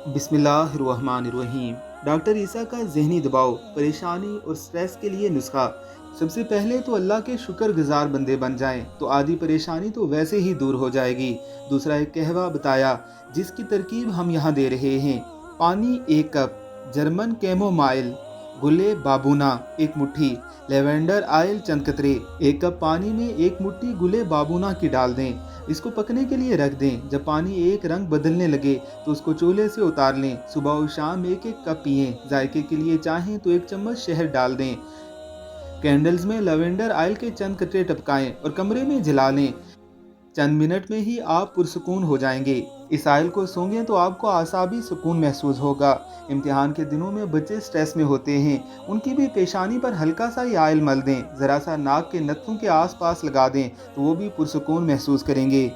बिस्मिल्लाहिर्रहमानिर्रहीम। डॉक्टर ईसा का ज़हनी दबाव, परेशानी और स्ट्रेस के लिए नुस्खा। सबसे पहले तो अल्लाह के शुक्रगुजार बंदे बन जाएं तो आधी परेशानी तो वैसे ही दूर हो जाएगी। दूसरा एक कहवा बताया जिसकी तरकीब हम यहाँ दे रहे हैं। पानी 1 कप, जर्मन कैमोमाइल गुले बाबूना 1 मुट्ठी, लेवेंडर आयल चंद कतरे। 1 कप पानी में 1 मुट्ठी गुले बाबूना की डाल दें। इसको पकने के लिए रख दें। जब पानी एक रंग बदलने लगे तो उसको चूल्हे से उतार लें। सुबह और शाम 1-1 कप पिएं। जायके के लिए चाहें तो 1 चम्मच शहद डाल दें। कैंडल्स में लवेंडर ऑयल के चंद कतरे टपकाएं और कमरे में जला लें। चंद मिनट में ही आप पुरसुकून हो जाएंगे। इस आयल को सूंघें तो आपको आसाबी सुकून महसूस होगा। इम्तिहान के दिनों में बच्चे स्ट्रेस में होते हैं, उनकी भी पेशानी पर हल्का सा ही आयल मल दें। ज़रा सा नाक के नथनों के आसपास लगा दें तो वो भी पुरसुकून महसूस करेंगे।